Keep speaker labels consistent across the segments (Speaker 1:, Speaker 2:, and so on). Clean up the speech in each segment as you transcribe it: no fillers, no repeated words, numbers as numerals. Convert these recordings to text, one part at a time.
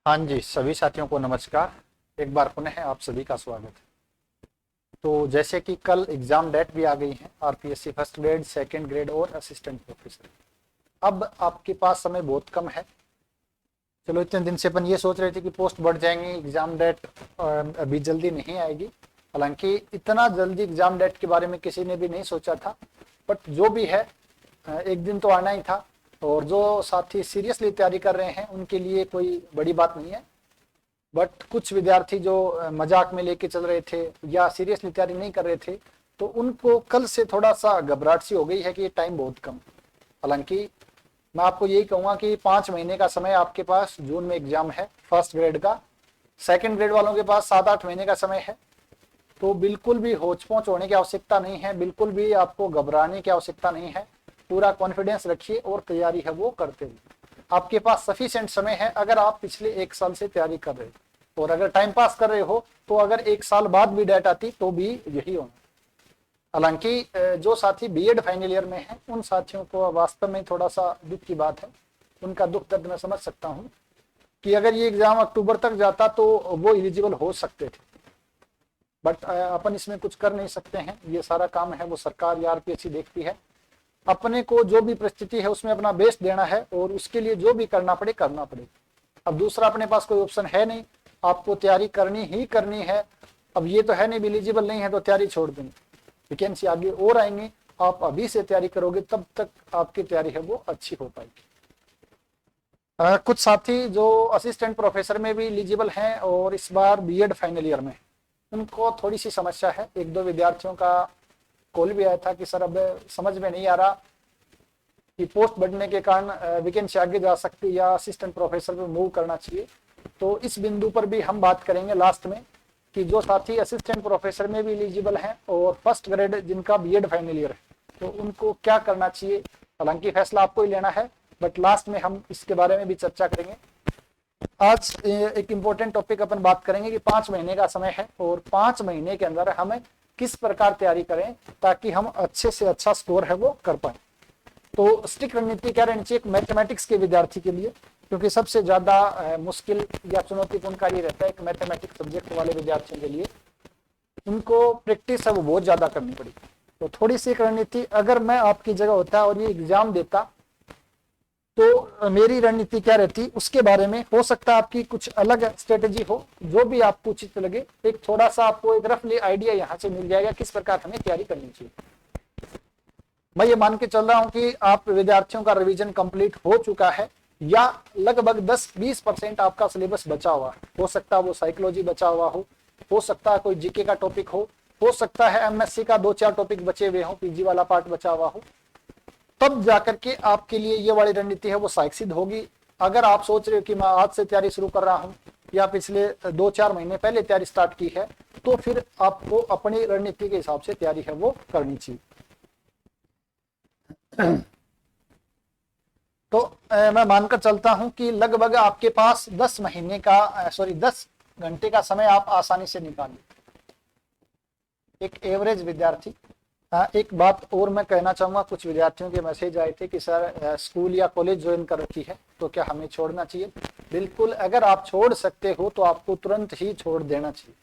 Speaker 1: हाँ जी, सभी साथियों को नमस्कार। एक बार पुनः आप सभी का स्वागत है। तो जैसे कि कल एग्जाम डेट भी आ गई है, RPSC first grade, second grade और असिस्टेंट प्रोफेसर। अब आपके पास समय बहुत कम है। चलो, इतने दिन से अपन ये सोच रहे थे कि पोस्ट बढ़ जाएंगी, एग्जाम डेट अभी जल्दी नहीं आएगी। हालांकि इतना जल्दी एग्जाम डेट के बारे में किसी ने भी नहीं सोचा था, बट जो भी है एक दिन तो आना ही था। और जो साथी सीरियसली तैयारी कर रहे हैं उनके लिए कोई बड़ी बात नहीं है। बट कुछ विद्यार्थी जो मजाक में लेके चल रहे थे या सीरियसली तैयारी नहीं कर रहे थे, तो उनको कल से थोड़ा सा घबराहट सी हो गई है कि ये टाइम बहुत कम। हालांकि मैं आपको यही कहूंगा कि 5 महीने का समय आपके पास, जून में एग्जाम है फर्स्ट ग्रेड का। सेकंड ग्रेड वालों के पास 7-8 महीने का समय है। तो बिल्कुल भी होच पोच होने की आवश्यकता नहीं है, बिल्कुल भी आपको घबराने की आवश्यकता नहीं है। पूरा कॉन्फिडेंस रखिए और तैयारी है वो करते हुए आपके पास सफिशिएंट समय है। अगर आप पिछले 1 साल से तैयारी कर रहे हो और अगर टाइम पास कर रहे हो, तो अगर 1 साल बाद भी डेट आती तो भी यही होना। हालांकि जो साथी बीएड फाइनल ईयर में हैं, उन साथियों को वास्तव में थोड़ा सा दुख की बात है। उनका दुख दर्द मैं समझ सकता हूँ कि अगर ये एग्जाम अक्टूबर तक जाता तो वो एलिजिबल हो सकते थे। बट अपन इसमें कुछ कर नहीं सकते हैं। ये सारा काम है वो सरकार या आरपीएससी देखती है। अपने को जो भी परिस्थिति है उसमें अपना बेस्ट देना है और उसके लिए जो भी करना पड़े करना पड़े। अब दूसरा अपने पास कोई ऑप्शन है नहीं, आपको तैयारी करनी ही करनी है। अब ये तो है नहीं, एलिजिबल नहीं है तो तैयारी छोड़ देंगे, वैकेंसी आगे और आएंगी। आप अभी से तैयारी करोगे तब तक आपकी तैयारी है वो अच्छी हो पाएगी। कुछ साथी जो असिस्टेंट प्रोफेसर में भी एलिजिबल हैं और इस बार बीएड फाइनल ईयर में, उनको थोड़ी सी समस्या है। 1-2 विद्यार्थियों का कॉल भी आया था कि सर अब समझ में नहीं आ रहा कि पोस्ट बढ़ने के कारण वैकेंसी आगे जा सकती या असिस्टेंट प्रोफेसर में मूव करना चाहिए। तो इस बिंदु पर भी हम बात करेंगे लास्ट में कि जो साथी असिस्टेंट प्रोफेसर में भी एलिजिबल हैं और फर्स्ट ग्रेड जिनका बीएड फाइनल ईयर है, तो उनको क्या करना चाहिए। हालांकि फैसला आपको ही लेना है, बट लास्ट में हम इसके बारे में भी चर्चा करेंगे। आज एक इम्पोर्टेंट टॉपिक अपन बात करेंगे कि 5 महीने का समय है और 5 महीने के अंदर हमें किस प्रकार तैयारी करें ताकि हम अच्छे से अच्छा स्कोर है वो कर पाए। तो स्टिक रणनीति क्या रहनी चाहिए मैथमेटिक्स के विद्यार्थी के लिए, क्योंकि सबसे ज्यादा मुश्किल या चुनौतीपूर्ण कार्य रहता है एक मैथमेटिक्स सब्जेक्ट वाले विद्यार्थियों के लिए। उनको प्रैक्टिस है वो बहुत ज्यादा करनी पड़ेगी। तो थोड़ी सी रणनीति, अगर मैं आपकी जगह होता और ये एग्जाम देता तो मेरी रणनीति क्या रहती, उसके बारे में हो सकता है आपकी कुछ अलग स्ट्रेटेजी हो, जो भी आपको उचित लगे। एक थोड़ा सा आपको एक रफली आइडिया यहाँ से मिल जाएगा किस प्रकार हमें तैयारी करनी चाहिए। मैं ये मान के चल रहा हूं कि आप विद्यार्थियों का रिवीजन कंप्लीट हो चुका है या लगभग 10-20% आपका सिलेबस बचा हुआ है। हो सकता है वो साइकोलॉजी बचा हुआ हो सकता है कोई जीके का टॉपिक हो सकता है एमएससी का 2-4 टॉपिक बचे हुए हो, पीजी वाला पार्ट बचा हुआ हो। तब जाकर के आपके लिए ये वाली रणनीति है वो सहायक सिद्ध होगी। अगर आप सोच रहे हो कि मैं आज से तैयारी शुरू कर रहा हूं या पिछले 2-4 महीने पहले तैयारी स्टार्ट की है, तो फिर आपको अपनी रणनीति के हिसाब से तैयारी है वो करनी चाहिए। तो मैं मानकर चलता हूं कि लगभग आपके पास 10 घंटे का समय आप आसानी से निकाल लें, एक एवरेज विद्यार्थी। एक बात और मैं कहना चाहूंगा, कुछ विद्यार्थियों के मैसेज आए थे कि सर स्कूल या कॉलेज ज्वाइन कर रखी है तो क्या हमें छोड़ना चाहिए। बिल्कुल, अगर आप छोड़ सकते हो तो आपको तुरंत ही छोड़ देना चाहिए।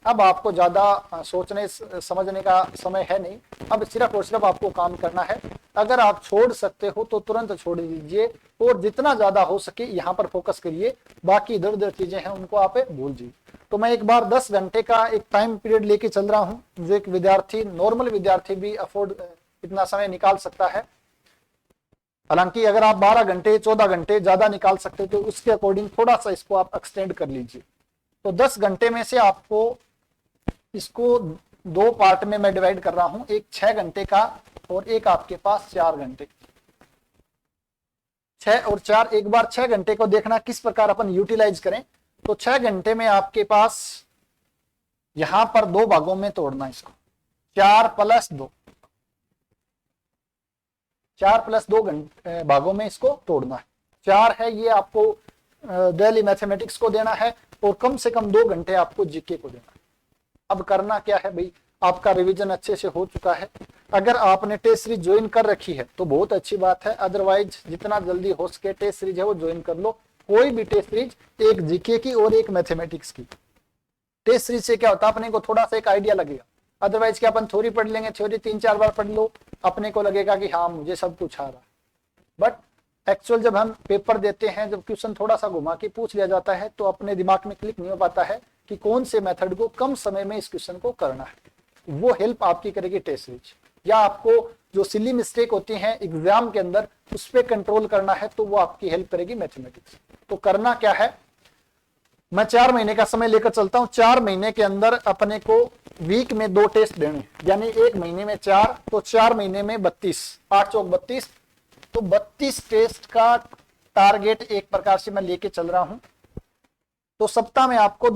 Speaker 1: अब आपको ज्यादा सोचने समझने का समय है नहीं, अब सिर्फ और सिर्फ आपको काम करना है। अगर आप छोड़ सकते हो तो तुरंत छोड़ दीजिए और जितना ज्यादा हो सके यहाँ पर फोकस करिए। बाकी इधर उधर चीजें हैं उनको आप भूल जाइए। तो मैं एक बार 10 घंटे का एक टाइम पीरियड लेके चल रहा हूं, जो एक विद्यार्थी, नॉर्मल विद्यार्थी भी अफोर्ड इतना समय निकाल सकता है। हालांकि अगर आप 12 घंटे 14 घंटे ज्यादा निकाल सकते हो तो उसके अकॉर्डिंग थोड़ा सा इसको आप एक्सटेंड कर लीजिए। तो 10 घंटे में से आपको इसको 2 पार्ट में मैं डिवाइड कर रहा हूं, एक 6 घंटे का और एक आपके पास 4 घंटे। 6 और 4, एक बार 6 घंटे को देखना किस प्रकार अपन यूटिलाइज करें। तो 6 घंटे में आपके पास यहां पर 2 भागों में तोड़ना इसको, 4+2, 4+2 भागों में इसको तोड़ना है। 4 है ये आपको डेली मैथमेटिक्स को देना है और कम से कम 2 घंटे आपको जीके को देना है। अब करना क्या है भाई, आपका रिवीजन अच्छे से हो चुका है। अगर आपने टेस्ट सीरीज ज्वाइन कर रखी है तो बहुत अच्छी बात है, अदरवाइज जितना जल्दी हो सके टेस्ट सीरीज है वो ज्वाइन कर लो। कोई भी टेस्ट सीरीज, एक जीके की और एक मैथमेटिक्स की। टेस्ट सीरीज से क्या होता है, अपने को थोड़ा सा एक आइडिया लगेगा। अदरवाइज क्या अपन थ्योरी पढ़ लेंगे, थ्योरी 3-4 बार पढ़ लो, अपने को लगेगा कि हाँ मुझे सब कुछ आ रहा है। बट एक्चुअल जब हम पेपर देते हैं, जब क्वेश्चन थोड़ा सा घुमा के पूछ लिया जाता है, तो अपने दिमाग में क्लिक नहीं हो पाता है कि कौन से मेथड को कम समय में इस क्वेश्चन को करना है। वो हेल्प आपकी करेगी टेस्ट सीरीज। या आपको जो सिली मिस्टेक होती हैं एग्जाम के अंदर, उस पर कंट्रोल करना है, तो वो आपकी हेल्प करेगी मैथमेटिक्स। तो करना क्या है, मैं 4 महीने का समय लेकर चलता हूं। 4 महीने के अंदर अपने को वीक में 2 टेस्ट देने, यानी 1 महीने में 4, तो 4 महीने में 32, 8 चौक 32, तो 32 टेस्ट का टारगेट एक प्रकार से मैं लेके चल रहा हूं। तो सप्ताह में आपको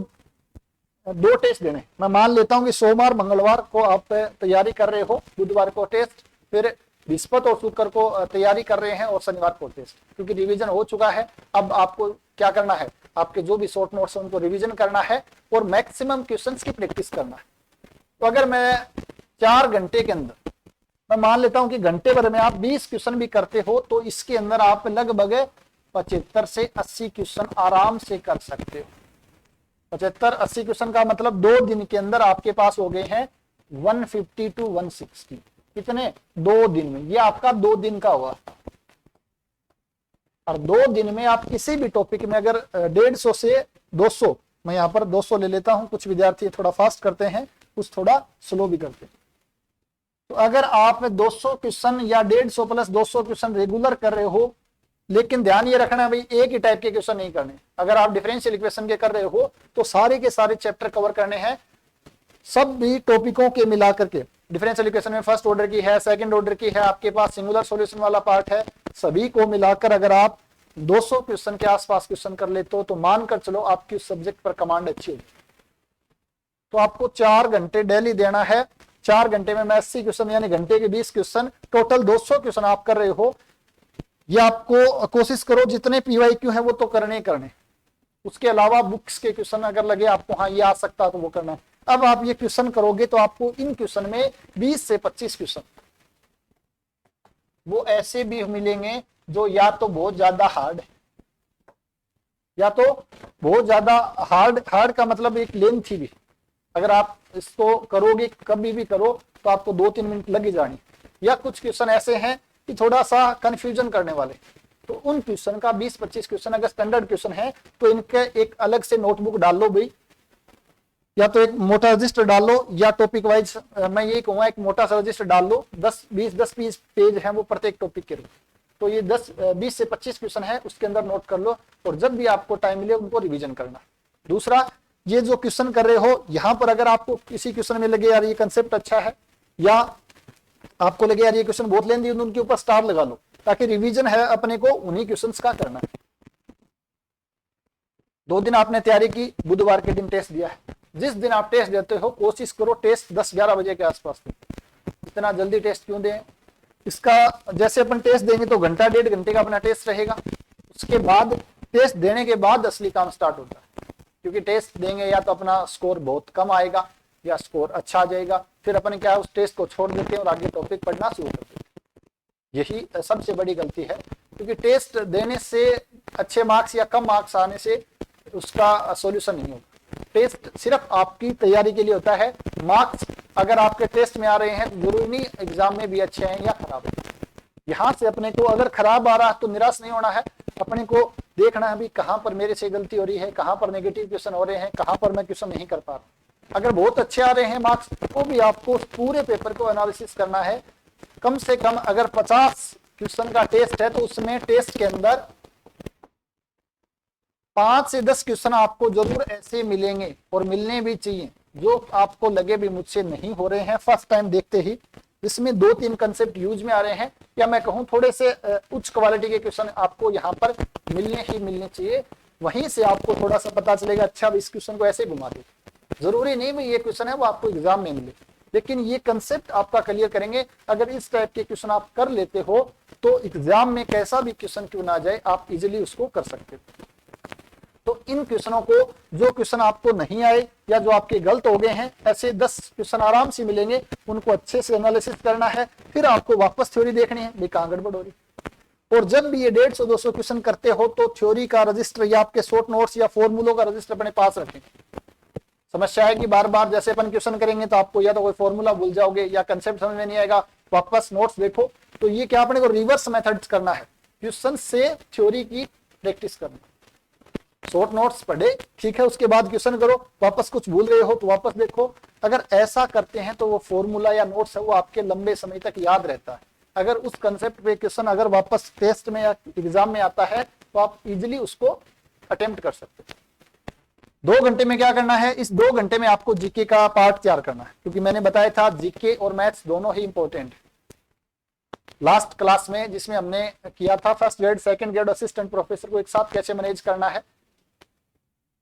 Speaker 1: 2 टेस्ट देने। मैं मान लेता हूं कि सोमवार मंगलवार को आप तैयारी कर रहे हो, बुधवार को टेस्ट, फिर बृहस्पति और शुक्र को तैयारी कर रहे हैं, और शनिवार को टेस्ट। क्योंकि रिवीजन हो चुका है, अब आपको क्या करना है, आपके जो भी शॉर्ट नोट्स हैं उनको रिवीजन करना है और मैक्सिमम क्वेश्चंस की प्रैक्टिस करना है। तो अगर मैं 4 घंटे के अंदर, मैं मान लेता हूं कि घंटे भर में आप 20 क्वेश्चन भी करते हो, तो इसके अंदर आप लगभग 75 से 80 क्वेश्चन आराम से कर सकते हो। 75-80 क्वेश्चन का मतलब 2 दिन के अंदर आपके पास हो गए हैं 150 to 160। कितने? 2 दिन में। ये आपका 2 दिन का हुआ। और 2 दिन में आप किसी भी टॉपिक में अगर 150 से 200, मैं यहाँ पर 200 ले लेता हूं, कुछ विद्यार्थी थोड़ा फास्ट करते हैं, कुछ थोड़ा स्लो भी करते हैं। तो अगर आप 200 क्वेश्चन या 150 प्लस 200 क्वेश्चन रेगुलर कर रहे हो, लेकिन ध्यान ये रखना भाई एक ही टाइप के क्वेश्चन नहीं करने। अगर आप डिफरेंशियल इक्वेशन के कर रहे हो तो सारे के सारे चैप्टर कवर करने हैं, सब भी टॉपिकों के मिला करके। डिफरेंशियल इक्वेशन में फर्स्ट ऑर्डर की है, सेकंड ऑर्डर की है, आपके पास सिंगुलर सॉल्यूशन वाला पार्ट है, सभी को मिलाकर अगर आप 200 क्वेश्चन के आसपास क्वेश्चन कर लेते हो, तो मानकर चलो आपकी सब्जेक्ट पर कमांड अच्छी होगी। तो आपको 4 घंटे डेली देना है। 4 घंटे में 80 क्वेश्चन, यानी घंटे के 20 क्वेश्चन, टोटल 200 क्वेश्चन आप कर रहे हो। ये आपको कोशिश करो जितने PYQ है वो तो करने ही करने, उसके अलावा बुक्स के क्वेश्चन अगर लगे आपको हाँ ये आ सकता है तो वो करना है। अब आप ये क्वेश्चन करोगे तो आपको इन क्वेश्चन में 20 से 25 क्वेश्चन वो ऐसे भी मिलेंगे जो या तो बहुत ज्यादा हार्ड है, या तो बहुत ज्यादा हार्ड का मतलब एक लेंथ भी। अगर आप इसको करोगे, कभी भी करो, तो आपको 2-3 मिनट लग ही जानी। या कुछ क्वेश्चन ऐसे हैं कि थोड़ा सा कंफ्यूजन करने वाले, तो उन क्वेश्चन का 20-25 क्वेश्चन अगर स्टैंडर्ड क्वेश्चन है तो इनके एक अलग से नोटबुक डाल लो भाई, या तो एक मोटा रजिस्टर डाल लो, या टॉपिक वाइज मैं ये कहूंगा एक मोटा सा रजिस्टर डाल लो, 10-20 पेज हैं वो प्रत्येक टॉपिक के। तो ये 20 से 25 क्वेश्चन है, उसके अंदर नोट कर लो, और जब भी आपको टाइम मिले उनको रिवीजन करना। दूसरा, ये जो क्वेश्चन कर रहे हो, यहाँ पर अगर आपको किसी क्वेश्चन में लगे यार ये कंसेप्ट अच्छा है, या आपको लगे यार ये क्वेश्चन बहुत लेंदी, उनके ऊपर स्टार लगा लो, ताकि रिवीजन है अपने को उन्हीं क्वेश्चंस का करना है। 2 दिन आपने तैयारी की, बुधवार के दिन टेस्ट दिया है। जिस दिन आप टेस्ट देते हो कोशिश करो टेस्ट 10-11 बजे के आसपास में। इतना जल्दी टेस्ट क्यों दें? इसका जैसे अपन टेस्ट देंगे तो घंटा 1.5 घंटे का अपना टेस्ट रहेगा, उसके बाद टेस्ट देने के बाद असली काम स्टार्ट होता है। क्योंकि टेस्ट देंगे या तो अपना स्कोर बहुत कम आएगा या स्कोर अच्छा आ जाएगा, फिर अपन क्या उस टेस्ट को छोड़ देते हैं और आगे टॉपिक पढ़ना शुरू करते हैं। यही सबसे बड़ी गलती है, क्योंकि टेस्ट देने से अच्छे मार्क्स या कम मार्क्स आने से उसका सॉल्यूशन नहीं होगा। टेस्ट सिर्फ आपकी तैयारी के लिए होता है। मार्क्स अगर आपके टेस्ट में आ रहे हैं तो जरूरी नहीं एग्जाम में भी अच्छे हैं या खराब है। यहाँ से अपने को अगर खराब आ रहा है तो निराश नहीं होना है, अपने को देखना है भी कहाँ पर मेरे से गलती हो रही है, कहाँ पर नेगेटिव क्वेश्चन हो रहे हैं, कहाँ पर मैं क्वेश्चन नहीं कर पा रहा। अगर बहुत अच्छे आ रहे हैं मार्क्स तो भी आपको पूरे पेपर को एनालिसिस करना है। कम से कम अगर 50 क्वेश्चन का टेस्ट है तो उसमें टेस्ट के अंदर 5 से 10 क्वेश्चन आपको जरूर ऐसे मिलेंगे, और मिलने भी चाहिए, जो आपको लगे भी मुझसे नहीं हो रहे हैं फर्स्ट टाइम देखते ही, जिसमें 2-3 कंसेप्ट यूज में आ रहे हैं, या मैं कहूं थोड़े से उच्च क्वालिटी के क्वेश्चन आपको यहाँ पर मिलने चाहिए। वहीं से आपको थोड़ा सा पता चलेगा अच्छा इस क्वेश्चन को ऐसे घुमा दे। जरूरी नहीं भाई ये क्वेश्चन है वो आपको एग्जाम में मिले, लेकिन ये कंसेप्ट आपका क्लियर करेंगे। अगर इस टाइप के क्वेश्चन आप कर लेते हो तो एग्जाम में कैसा भी क्वेश्चन क्यों ना जाए आप इजिली उसको कर सकते हो। तो इन क्वेश्चनों को, जो क्वेश्चन आपको नहीं आए या जो आपके गलत हो गए हैं, ऐसे 10 क्वेश्चन आराम से मिलेंगे, उनको अच्छे से एनालिसिस करना है। फिर आपको वापस थ्योरी देखनी है, कहाँ गड़बड़ हो रही। और जब भी ये 150-200 क्वेश्चन करते हो तो थ्योरी का रजिस्टर या आपके शॉर्ट नोट्स या फॉर्मूलों का रजिस्टर अपने पास रखें। समस्या है कि बार बार जैसे अपन क्वेश्चन करेंगे तो आपको या तो कोई फॉर्मूला भूल जाओगे या कंसेप्ट समझ में नहीं आएगा, वापस नोट्स देखो। तो ये क्या अपने को रिवर्स मेथड्स करना है, क्वेश्चन से थ्योरी की प्रैक्टिस करना। शॉर्ट नोट्स पढ़े, ठीक है, उसके बाद क्वेश्चन करो, वापस कुछ भूल रहे हो तो वापस देखो। अगर ऐसा करते हैं तो वो फॉर्मूला या नोट्स है वो आपके लंबे समय तक याद रहता है। अगर उस कंसेप्ट पे क्वेश्चन अगर वापस टेस्ट में या एग्जाम में आता है तो आप इजिली उसको अटेम्प्ट कर सकते हैं। 2 घंटे में क्या करना है, इस 2 घंटे में आपको जीके का पार्ट तैयार करना है, क्योंकि मैंने बताया था जीके और मैथ्स दोनों ही इंपॉर्टेंट है। लास्ट क्लास में जिसमें हमने किया था first grade second grade assistant professor को एक साथ कैसे मैनेज करना है,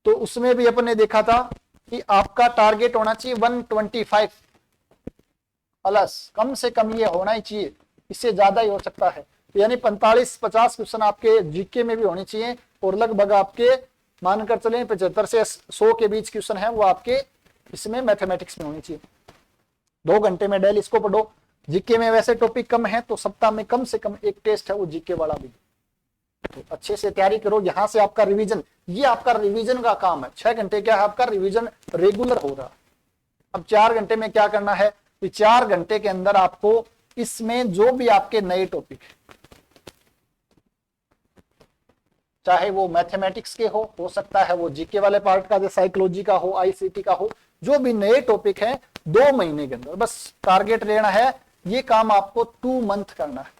Speaker 1: तो उसमें भी अपन ने देखा था कि आपका टारगेट होना चाहिए 125 प्लस, कम से कम ये होना ही चाहिए, इससे ज्यादा ही हो सकता है। तो यानी 45-50 क्वेश्चन आपके जीके में भी होने चाहिए और लगभग आपके मानकर चले 75 से 100 के बीच क्वेश्चन है वो आपके इसमें मैथमेटिक्स में होनी चाहिए। 2 घंटे में डेली इसको पढ़ो। जीके में वैसे टॉपिक कम है तो सप्ताह में कम से कम एक टेस्ट है वो जीके वाला भी, तो अच्छे से तैयारी करो। यहाँ से आपका रिवीजन, ये आपका रिवीजन का काम है। 6 घंटे क्या है आपका रिवीजन रेगुलर हो रहा है। अब 4 घंटे में क्या करना है, 4 घंटे के अंदर आपको इसमें जो भी आपके नए टॉपिक है, चाहे वो मैथमेटिक्स के हो सकता है वो जीके वाले पार्ट का, जो साइकोलॉजी का हो, आईसीटी का हो, जो भी नए टॉपिक है 2 महीने के अंदर बस टारगेट लेना है। ये काम आपको 2 मंथ करना है,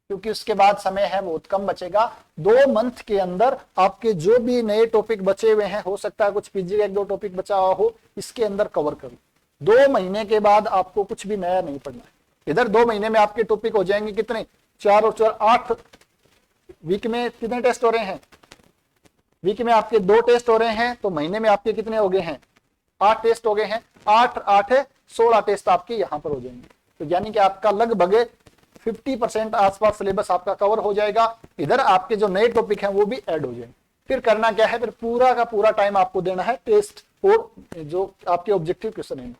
Speaker 1: क्योंकि उसके बाद समय है बहुत कम बचेगा। 2 मंथ के अंदर आपके जो भी नए टॉपिक बचे हुए हैं, हो सकता है कुछ पीजी का 1-2 टॉपिक बचा हुआ हो, इसके अंदर कवर करो। 2 महीने के बाद आपको कुछ भी नया नहीं पढ़ना है। इधर 2 महीने में आपके टॉपिक हो जाएंगे कितने, 4 और 4 8। वीक में कितने टेस्ट हो रहे हैं, वीक में आपके 2 टेस्ट हो रहे हैं, तो महीने में आपके कितने हो गए हैं, 8 टेस्ट हो गए हैं। 8 है 16 टेस्ट आपके यहाँ पर हो जाएंगे। तो यानी कि आपका लगभग 50% आसपास सिलेबस आपका कवर हो जाएगा। इधर आपके जो नए टॉपिक हैं वो भी ऐड हो जाएंगे। फिर करना क्या है, फिर पूरा का पूरा टाइम आपको देना है टेस्ट और जो आपके ऑब्जेक्टिव क्वेश्चन है।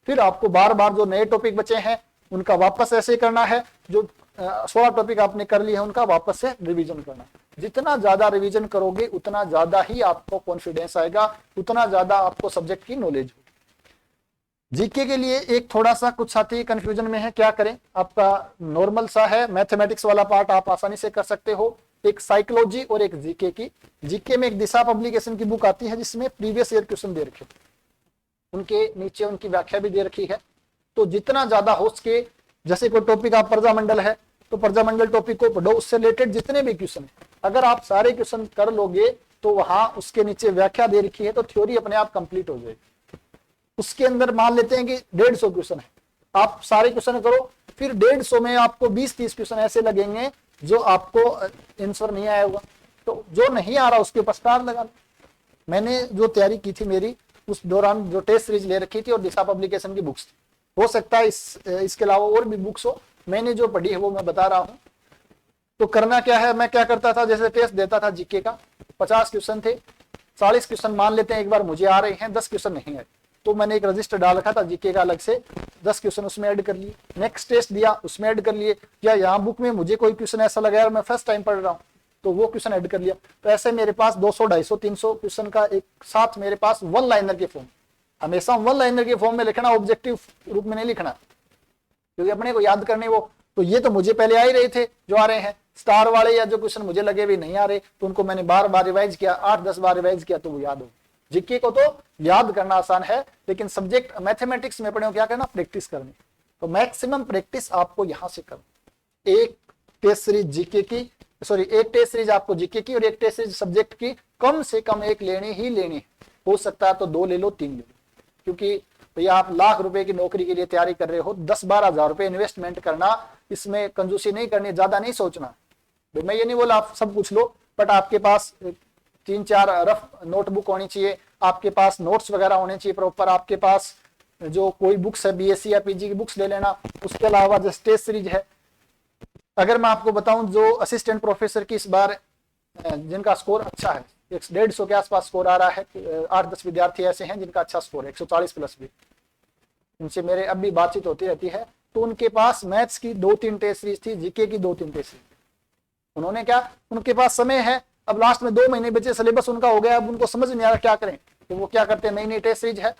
Speaker 1: फिर आपको बार बार जो नए टॉपिक बचे हैं उनका वापस ऐसे करना है, जो 16 टॉपिक आपने कर लिए हैं उनका वापस से रिवीजन करना। जितना ज्यादा रिवीजन करोगे उतना ज्यादा ही आपको कॉन्फिडेंस आएगा, उतना ज्यादा आपको सब्जेक्ट की नॉलेज होगी। जीके के लिए एक थोड़ा सा कुछ साथी कंफ्यूजन में है, क्या करें। आपका नॉर्मल सा है, मैथमेटिक्स वाला पार्ट आप आसानी से कर सकते हो, एक साइकोलॉजी और एक जीके की। जीके में एक दिशा पब्लिकेशन की बुक आती है जिसमें प्रीवियस ईयर क्वेश्चन दे रखे, उनके नीचे उनकी व्याख्या भी दे रखी है। तो जितना ज्यादा हो सके, जैसे कोई टॉपिक आप प्रजामंडल है तो प्रजामंडल टॉपिक को पढ़ो, उससे रिलेटेड जितने भी क्वेश्चन है अगर आप सारे क्वेश्चन कर लोगे तो वहां उसके नीचे व्याख्या दे रखी है, तो थ्योरी अपने आप कंप्लीट हो जाएगी। उसके अंदर मान लेते हैं कि 150 क्वेश्चन है, आप सारे क्वेश्चन करो, फिर 150 में आपको 20-30 क्वेश्चन ऐसे लगेंगे जो आपको आंसर नहीं आया होगा, तो जो नहीं आ रहा उसके ऊपर स्टार लगा लो। मैंने जो तैयारी की थी मेरी उस दौरान जो टेस्ट सीरीज ले रखी थी और दिशा पब्लिकेशन की बुक्स थी, हो सकता है इसके अलावा और भी बुक्स हो, मैंने जो पढ़ी है वो मैं बता रहा हूं। तो करना क्या है, मैं क्या करता था, जैसे टेस्ट देता था जीके का, 50 क्वेश्चन थे, 40 क्वेश्चन मान लेते हैं एक बार मुझे आ रहे हैं, 10 क्वेश्चन नहीं आए, तो मैंने एक रजिस्टर डाल रखा था जीके का अलग से, 10 क्वेश्चन उसमें ऐड कर लिए। नेक्स्ट टेस्ट दिया उसमें ऐड कर लिए, या यहाँ बुक में मुझे कोई क्वेश्चन ऐसा लगा यार मैं फर्स्ट टाइम पढ़ रहा हूँ तो वो क्वेश्चन ऐड कर लिया। तो ऐसे मेरे पास 200, 250, 300 क्वेश्चन का एक साथ मेरे पास 1 लाइनर के फॉर्म, हमेशा 1 लाइनर के फॉर्म में लिखना, ऑब्जेक्टिव रूप में नहीं लिखना, क्योंकि अपने को याद करने वो। तो ये तो मुझे पहले आ ही रहे थे जो आ रहे हैं, स्टार वाले या जो क्वेश्चन मुझे लगे भी नहीं आ रहे तो उनको मैंने बार बार रिवाइज किया, 8-10 बार रिवाइज किया तो वो याद हो। जीके को तो याद करना आसान है, लेकिन सब्जेक्ट मैथमेटिक्स में पढ़े क्या करना, प्रैक्टिस करनी। तो मैक्सिमम प्रैक्टिस आपको यहां से करनी। एक टेस्ट सीरीज जीके की, सॉरी एक टेस्ट सीरीज आपको जीके की और एक टेस्ट सीरीज सब्जेक्ट की कम से कम एक लेनी ही लेनी, हो सकता है तो 2 ले लो, 3 ले लो, क्योंकि भैया आप लाख रुपए की नौकरी के लिए तैयारी कर रहे हो, 10-12 हजार रुपए इन्वेस्टमेंट करना, इसमें कंजूसी नहीं करनी, ज्यादा नहीं सोचना। मैं ये नहीं बोला आप सब कुछ लो, बट आपके पास 3-4 रफ नोटबुक होनी चाहिए, आपके पास नोट्स वगैरह होने चाहिए प्रॉपर, आपके पास जो कोई बुक्स है बीएससी या पीजी की बुक्स ले लेना। उसके अलावा जो टेस्ट सीरीज है, अगर मैं आपको बताऊं जो असिस्टेंट प्रोफेसर की इस बार जिनका स्कोर अच्छा है, 150 के आसपास स्कोर आ रहा है, 8-10 विद्यार्थी ऐसे हैं जिनका अच्छा स्कोर है, 140 प्लस भी, उनसे मेरे अब भी बातचीत होती रहती है। तो उनके पास मैथ्स की 2-3 टेस्ट सीरीज थी, जीके की 2-3 टेस्ट सीरीज, उन्होंने क्या, उनके पास समय है, अब लास्ट में 2 महीने बचे, सिलेबस उनका हो गया, अब उनको समझ नहीं आ रहा क्या करें, तो वो क्या करते हैं, नई नई टेस्ट सीरीज है,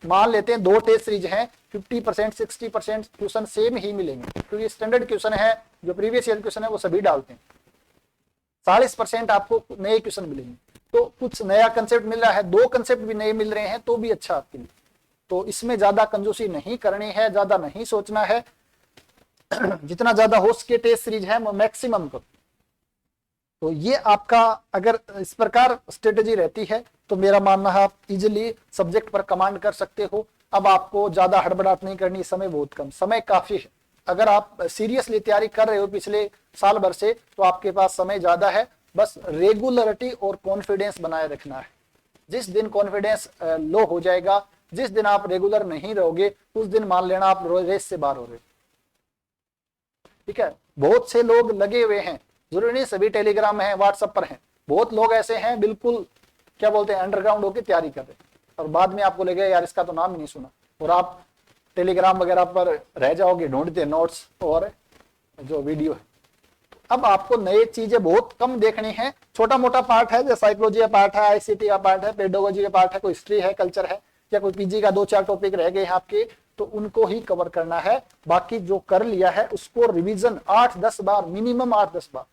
Speaker 1: मान लेते हैं 2 टेस्ट सीरीज हैं, 50% 60% क्वेश्चन सेम ही मिलेंगे, क्योंकि स्टैंडर्ड क्वेश्चन है, जो प्रीवियस ईयर क्वेश्चन है वो सभी डालते हैं, 40% आपको नए क्वेश्चन मिलेंगे, तो कुछ नया कंसेप्ट मिल रहा है, 2 कंसेप्ट भी नए मिल रहे हैं तो भी अच्छा आपके लिए। तो इसमें ज्यादा कंजूसी नहीं करनी है, ज्यादा नहीं सोचना है, जितना ज्यादा हो सके टेस्ट सीरीज है वो मैक्सिमम करो। तो ये आपका अगर इस प्रकार स्ट्रेटेजी रहती है तो मेरा मानना है आप इजिली सब्जेक्ट पर कमांड कर सकते हो। अब आपको ज्यादा हड़बड़ाहट नहीं करनी, समय बहुत कम, समय काफी है। अगर आप सीरियसली तैयारी कर रहे हो पिछले साल भर से तो आपके पास समय ज्यादा है, बस रेगुलरिटी और कॉन्फिडेंस बनाए रखना है। जिस दिन कॉन्फिडेंस लो हो जाएगा, जिस दिन आप रेगुलर नहीं रहोगे, उस दिन मान लेना आप रेस से बाहर हो रहे। ठीक है, बहुत से लोग लगे हुए हैं, जरूरी नहीं सभी टेलीग्राम में है, व्हाट्सएप पर हैं, बहुत लोग ऐसे हैं बिल्कुल क्या बोलते हैं अंडरग्राउंड होकर तैयारी कर रहे हैं, और बाद में आपको लगेगा यार इसका तो नाम ही नहीं सुना, और आप टेलीग्राम वगैरह पर रह जाओगे ढूंढते नोट्स और जो वीडियो है। अब आपको नई चीजें बहुत कम देखनी है, छोटा मोटा पार्ट है, जैसे साइकोलॉजी का पार्ट है, आईसीटी का पार्ट है, पेडागोजी का पार्ट है, कोई हिस्ट्री है, कल्चर है, या कोई पीजी का 2-4 टॉपिक रह गए हैं आपके, तो उनको ही कवर करना है। बाकी जो कर लिया है उसको रिवीजन 8-10 बार, मिनिमम 8-10 बार।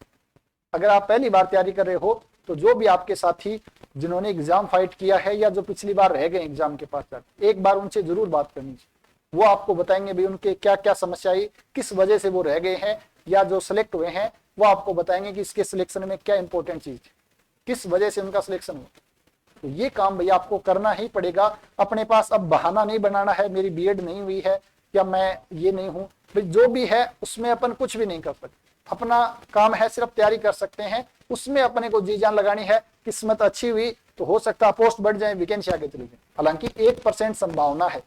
Speaker 1: अगर आप पहली बार तैयारी कर रहे हो तो जो भी आपके साथी जिन्होंने एग्जाम फाइट किया है या जो पिछली बार रह गए एग्जाम के पास जाकर, एक बार उनसे जरूर बात करनी चाहिए। वो आपको बताएंगे भी उनके क्या क्या समस्या आई, किस वजह से वो रह गए हैं, या जो सिलेक्ट हुए हैं वो आपको बताएंगे कि इसके सिलेक्शन में क्या इंपॉर्टेंट चीज है, किस वजह से उनका सिलेक्शन हुआ। तो ये काम भैया आपको करना ही पड़ेगा। अपने पास अब बहाना नहीं बनाना है, मेरी बीएड नहीं हुई है या मैं ये नहीं हूं, जो भी है उसमें अपन कुछ भी नहीं कर सकते। अपना काम है सिर्फ तैयारी कर सकते हैं, उसमें अपने को जी जान लगानी है। किस्मत अच्छी हुई तो हो सकता है पोस्ट बढ़ जाए, वैकेंसी आगे चली जाए, हालांकि 1% संभावना है,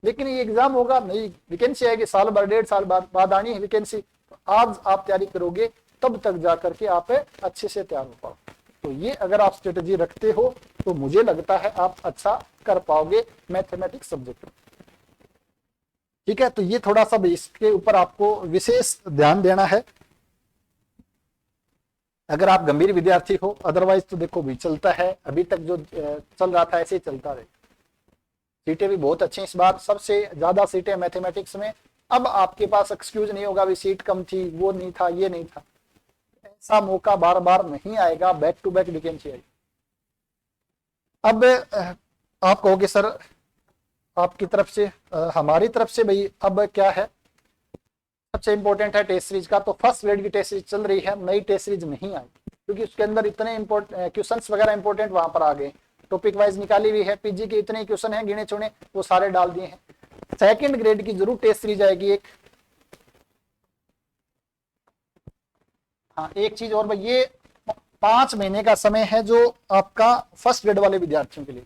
Speaker 1: लेकिन ये एग्जाम होगा, नई वैकेंसी आएगी, साल भर 1.5 साल बाद आनी है वैकेंसी। आज आप तैयारी करोगे तब तक जाकर के आप अच्छे से तैयार हो पाओ। तो ये अगर आप स्ट्रेटेजी रखते हो तो मुझे लगता है आप अच्छा कर पाओगे मैथमेटिक्स सब्जेक्ट में। ठीक है, तो ये थोड़ा सा इसके ऊपर आपको विशेष ध्यान देना है अगर आप गंभीर विद्यार्थी हो। अदरवाइज तो देखो भी चलता है, अभी तक जो चल रहा था ऐसे ही चलता रहे। सीटें भी बहुत अच्छी इस बार, सबसे ज्यादा सीटें मैथमेटिक्स में। अब आपके पास एक्सक्यूज नहीं होगा भी सीट कम थी, वो नहीं था, ये नहीं था, ऐसा मौका बार बार नहीं आएगा, बैक टू बैक वैकेंसी आएगी। अब आप कहोगे सर आपकी तरफ से हमारी तरफ से भाई अब क्या है, सबसे इंपॉर्टेंट है टेस्ट सीरीज का। तो फर्स्ट ग्रेड की टेस्ट सीरीज चल रही है, नई टेस्ट सीरीज नहीं आई क्योंकि उसके अंदर इतने इंपॉर्टेंट क्वेश्चंस वगैरह इंपॉर्टेंट वहां पर आ गए, टॉपिक वाइज निकाली हुई है। पीजी के इतने क्वेश्चन हैं गिने चुने, वो सारे डाल दिए हैं। सेकंड ग्रेड की जरूर टेस्ट सीरीज आएगी एक। हाँ, एक चीज और भाई, ये 5 महीने का समय है जो आपका फर्स्ट ग्रेड वाले विद्यार्थियों के लिए।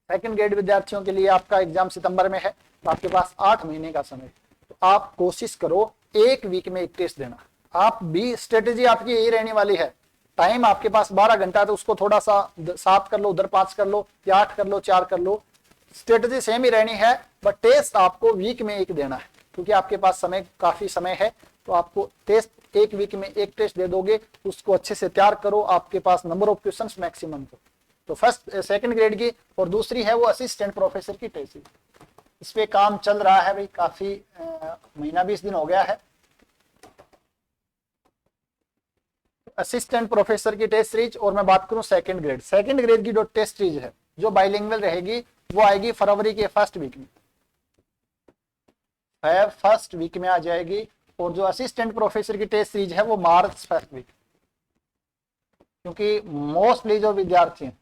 Speaker 1: सेकंड ग्रेड विद्यार्थियों के लिए आपका एग्जाम सितंबर में है, तो आपके पास 8 महीने का समय है। तो आप कोशिश करो 1 वीक में एक टेस्ट देना। आप भी स्ट्रेटेजी आपकी यही रहने वाली है, टाइम आपके पास 12 घंटा, तो उसको थोड़ा सा 7 कर लो, उधर 5 कर लो, या 8 कर लो, 4 कर लो, स्ट्रेटेजी सेम ही रहनी है, बट टेस्ट आपको वीक में एक देना है क्योंकि आपके पास समय काफी समय है। तो आपको टेस्ट 1 वीक में एक टेस्ट दे दोगे, उसको अच्छे से तैयार करो, आपके पास नंबर ऑफ क्वेश्चंस मैक्सिमम हो। तो फर्स्ट सेकंड ग्रेड की, और दूसरी है वो असिस्टेंट प्रोफेसर की टेस्ट। इस पे काम चल रहा है भाई, काफी महीना 20 दिन हो गया है। असिस्टेंट प्रोफेसर की टेस्ट सीरीज, और मैं बात करूं सेकंड ग्रेड की जो टेस्ट सीरीज है जो बाइलिंगुअल रहेगी वो आएगी फरवरी के फर्स्ट वीक में, फर्स्ट वीक में आ जाएगी। और जो असिस्टेंट प्रोफेसर की टेस्ट सीरीज है वो मार्च फर्स्ट वीक, क्योंकि मोस्टली जो विद्यार्थी हैं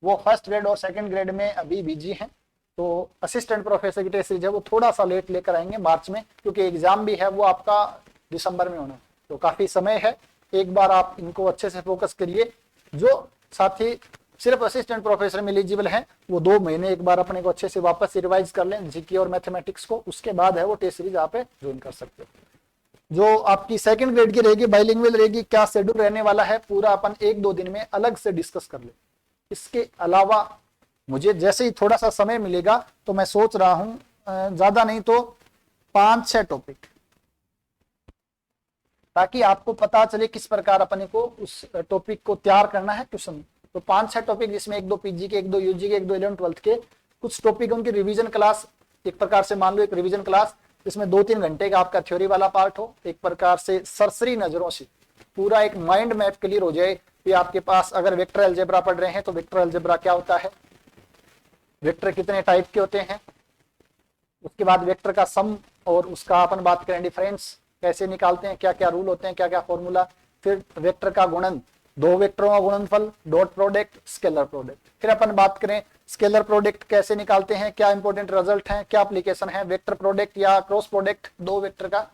Speaker 1: वो फर्स्ट ग्रेड और सेकंड ग्रेड में अभी बिजी हैं। तो असिस्टेंट प्रोफेसर की टेस्ट सीरीज है वो थोड़ा सा लेट लेकर आएंगे मार्च में, क्योंकि एग्जाम भी है वो आपका दिसंबर में होना, तो काफी समय है। एक बार आप इनको अच्छे से फोकस करिए। जो साथी सिर्फ असिस्टेंट प्रोफेसर में एलिजिबल हैं वो 2 महीने एक बार अपने को अच्छे से वापस से रिवाइज कर लें जीके और मैथमेटिक्स को, उसके बाद है वो टेस्ट सीरीज आप ज्वाइन कर सकते हो। जो आपकी सेकंड ग्रेड की रहेगी बाइलिंगुअल रहेगी, क्या शेड्यूल रहने वाला है पूरा अपन 1-2 दिन में अलग से डिस्कस कर ले। इसके अलावा मुझे जैसे ही थोड़ा सा समय मिलेगा तो मैं सोच रहा हूं ज्यादा नहीं तो 5-6 टॉपिक, ताकि आपको पता चले किस प्रकार अपने को उस टॉपिक को तैयार करना है क्वेश्चन। तो 5-6 टॉपिक, जिसमें 1-2 पीजी के, 1-2 यूजी के, 1-2 11th-12th के, कुछ टॉपिक उनकी रिवीजन क्लास, एक प्रकार से मान लो एक रिवीजन क्लास, जिसमें 2-3 घंटे का आपका थ्योरी वाला पार्ट हो, एक प्रकार से सरसरी नजरों से पूरा एक माइंड मैप क्लियर हो जाए कि आपके पास अगर वेक्टर अलजेब्रा पढ़ रहे हैं तो वेक्टर अलजेब्रा क्या होता है, वेक्टर कितने टाइप के होते हैं, उसके बाद वेक्टर का सम और उसका अपन बात करें डिफरेंस कैसे निकालते हैं, क्या क्या रूल होते हैं, क्या क्या फॉर्मूला, फिर वेक्टर का गुणन, दो वेक्टरों का गुणनफल, डॉट प्रोडक्ट, स्केलर प्रोडक्ट, फिर अपन बात करें स्केलर प्रोडक्ट कैसे निकालते हैं, क्या इंपॉर्टेंट रिजल्ट हैं, क्या एप्लीकेशन है, वेक्टर प्रोडक्ट या क्रॉस प्रोडक्ट दो वेक्टर का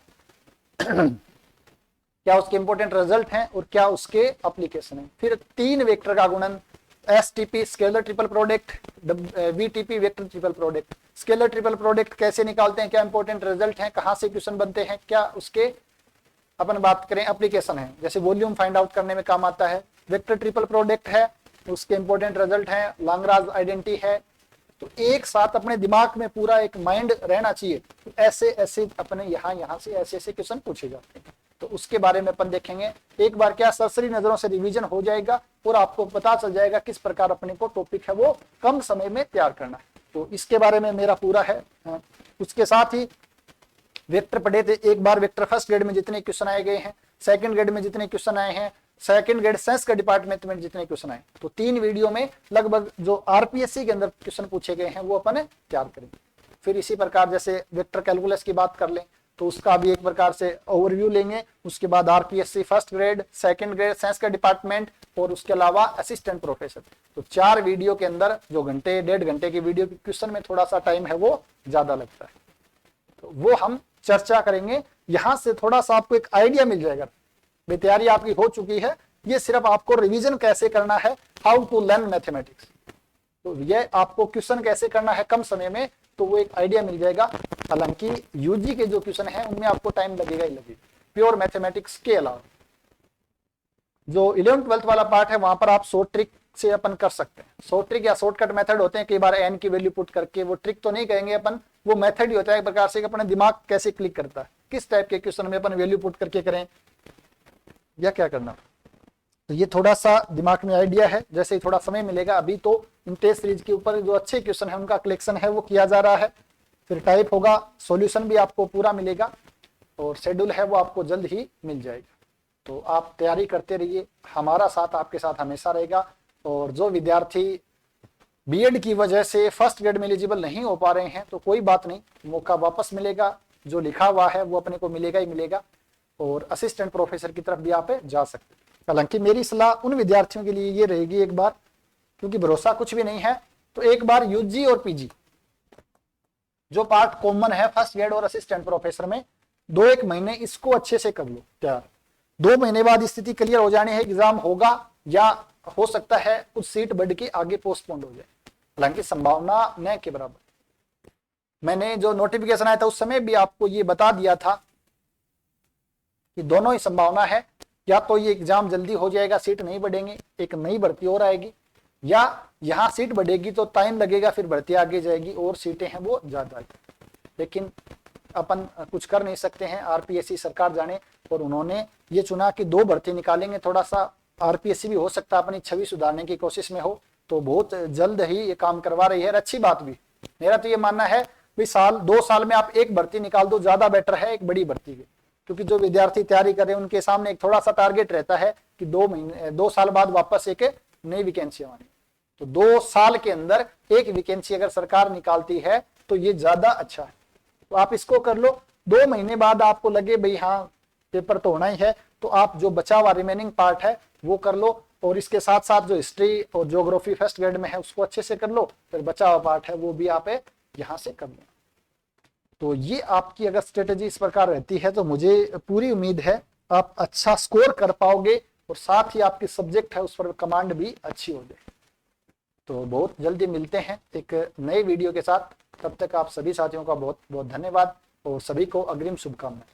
Speaker 1: क्या उसके इंपॉर्टेंट रिजल्ट हैं और क्या उसके एप्लीकेशन है, फिर 3 वेक्टर का गुणन, STP scalar triple product, VTP vector triple product, scalar triple product कैसे निकालते हैं, क्या इंपॉर्टेंट रिजल्ट हैं, कहां से क्वेश्चन बनते हैं, क्या उसके अपन बात करें एप्लीकेशन है, जैसे वॉल्यूम फाइंड आउट करने में काम आता है, वेक्टर ट्रिपल प्रोडक्ट है उसके इंपॉर्टेंट रिजल्ट है, लैग्रांज आइडेंटिटी है। तो एक साथ अपने दिमाग में पूरा एक माइंड रहना चाहिए, ऐसे ऐसे अपने यहाँ से ऐसे ऐसे क्वेश्चन पूछे जाते हैं, तो उसके बारे में अपन देखेंगे। एक बार क्या सरसरी नजरों से रिवीजन हो जाएगा और आपको पता चल जाएगा किस प्रकार अपने को टॉपिक है वो कम समय में तैयार करना है। तो इसके बारे में मेरा पूरा है। उसके साथ ही वेक्टर पढ़े थे, एक बार वेक्टर फर्स्ट ग्रेड में जितने क्वेश्चन आए गए हैं, सेकंड ग्रेड में जितने क्वेश्चन आए हैं, सेकंड ग्रेड साइंस का डिपार्टमेंट में जितने क्वेश्चन आए, तो 3 वीडियो में लगभग जो आरपीएससी के अंदर क्वेश्चन पूछे गए हैं वो अपन तैयार करेंगे। फिर इसी प्रकार जैसे वेक्टर कैलकुलस की बात कर लें तो उसका भी एक प्रकार से ओवरव्यू लेंगे। उसके बाद RPSC first grade, second grade science का डिपार्टमेंट और उसके अलावा असिस्टेंट प्रोफेसर। तो 4 वीडियो के अंदर जो घंटे 1.5 घंटे की वीडियो के क्वेश्चन में थोड़ा सा टाइम है वो ज्यादा लगता है, तो वो हम चर्चा करेंगे। यहां से थोड़ा सा आपको एक आइडिया मिल जाएगा, तैयारी आपकी हो चुकी है, ये सिर्फ आपको रिवीजन कैसे करना है, हाउ टू लर्न मैथमेटिक्स, तो ये आपको क्वेश्चन कैसे करना है कम समय में, तो वो एक आइडिया मिल जाएगा। हालांकि यूजी के जो क्वेश्चन है उनमें आपको टाइम लगेगा ही लगेगा, प्योर मैथमेटिक्स के अलावा। जो 11th-12th वाला पार्ट है वहां पर आप शॉर्ट ट्रिक से अपन कर सकते हैं। शॉर्ट ट्रिक या शॉर्टकट मेथड होते हैं, कई बार एन की वैल्यू पुट करके, वो ट्रिक तो नहीं कहेंगे अपन, वो मेथड ही होता है एक प्रकार से अपने दिमाग कैसे क्लिक करता है, किस टाइप के क्वेश्चन में अपन वैल्यू पुट करके करें या क्या करना। तो ये थोड़ा सा दिमाग में आइडिया है, जैसे ही थोड़ा समय मिलेगा। अभी तो इन टेस्ट सीरीज के ऊपर जो अच्छे क्वेश्चन है उनका कलेक्शन है वो किया जा रहा है, फिर टाइप होगा, सॉल्यूशन भी आपको पूरा मिलेगा और शेड्यूल है वो आपको जल्द ही मिल जाएगा। तो आप तैयारी करते रहिए, हमारा साथ आपके साथ हमेशा रहेगा। और जो विद्यार्थी बीएड की वजह से फर्स्ट ग्रेड में एलिजिबल नहीं हो पा रहे हैं तो कोई बात नहीं, मौका वापस मिलेगा, जो लिखा हुआ है वो अपने को मिलेगा ही मिलेगा, और असिस्टेंट प्रोफेसर की तरफ भी आप जा सकते हैं। हालांकि मेरी सलाह उन विद्यार्थियों के लिए ये रहेगी, एक बार, क्योंकि भरोसा कुछ भी नहीं है, तो एक बार यूजी और पीजी जो पार्ट कॉमन है फर्स्ट ग्रेड और असिस्टेंट प्रोफेसर में, 2-1 महीने इसको अच्छे से कर लो तैयार। 2 महीने बाद स्थिति क्लियर हो जाने है, एग्जाम होगा या हो सकता है कुछ सीट बढ़ के आगे पोस्टपोन हो जाए, हालांकि संभावना न के बराबर। मैंने जो नोटिफिकेशन आया था उस समय भी आपको ये बता दिया था कि दोनों ही संभावना है, या तो ये एग्जाम जल्दी हो जाएगा, सीट नहीं बढ़ेंगे, एक नई भर्ती और आएगी, या यहाँ सीट बढ़ेगी तो टाइम लगेगा, फिर भर्ती आगे जाएगी और सीटें हैं वो ज्यादा आएगी। लेकिन अपन कुछ कर नहीं सकते हैं, आरपीएससी सरकार जाने, और उन्होंने ये चुना कि 2 भर्ती निकालेंगे। थोड़ा सा आरपीएससी भी हो सकता है अपनी छवि सुधारने की कोशिश में हो, तो बहुत जल्द ही ये काम करवा रही है, अच्छी बात भी। मेरा तो ये मानना है भाई 2 साल में आप एक भर्ती निकाल दो, ज्यादा बेटर है एक बड़ी भर्ती के, क्योंकि जो विद्यार्थी तैयारी कर रहे हैं उनके सामने एक थोड़ा सा टारगेट रहता है कि 2 साल बाद वापस एक नई वैकेंसी आनी। तो 2 साल के अंदर एक वैकेंसी अगर सरकार निकालती है तो ये ज्यादा अच्छा है, तो आप इसको कर लो। 2 महीने बाद आपको लगे भाई हाँ पेपर तो होना ही है, तो आप जो बचा हुआ रिमेनिंग पार्ट है वो कर लो, और इसके साथ साथ जो हिस्ट्री और ज्योग्राफी फर्स्ट ग्रेड में है उसको अच्छे से कर लो, फिर बचा हुआ पार्ट है वो भी आप यहाँ से कर लो। तो ये आपकी अगर स्ट्रेटेजी इस प्रकार रहती है तो मुझे पूरी उम्मीद है आप अच्छा स्कोर कर पाओगे, और साथ ही आपकी सब्जेक्ट है उस पर कमांड भी अच्छी हो जाए। तो बहुत जल्दी मिलते हैं एक नए वीडियो के साथ, तब तक आप सभी साथियों का बहुत बहुत धन्यवाद और सभी को अग्रिम शुभकामनाएं।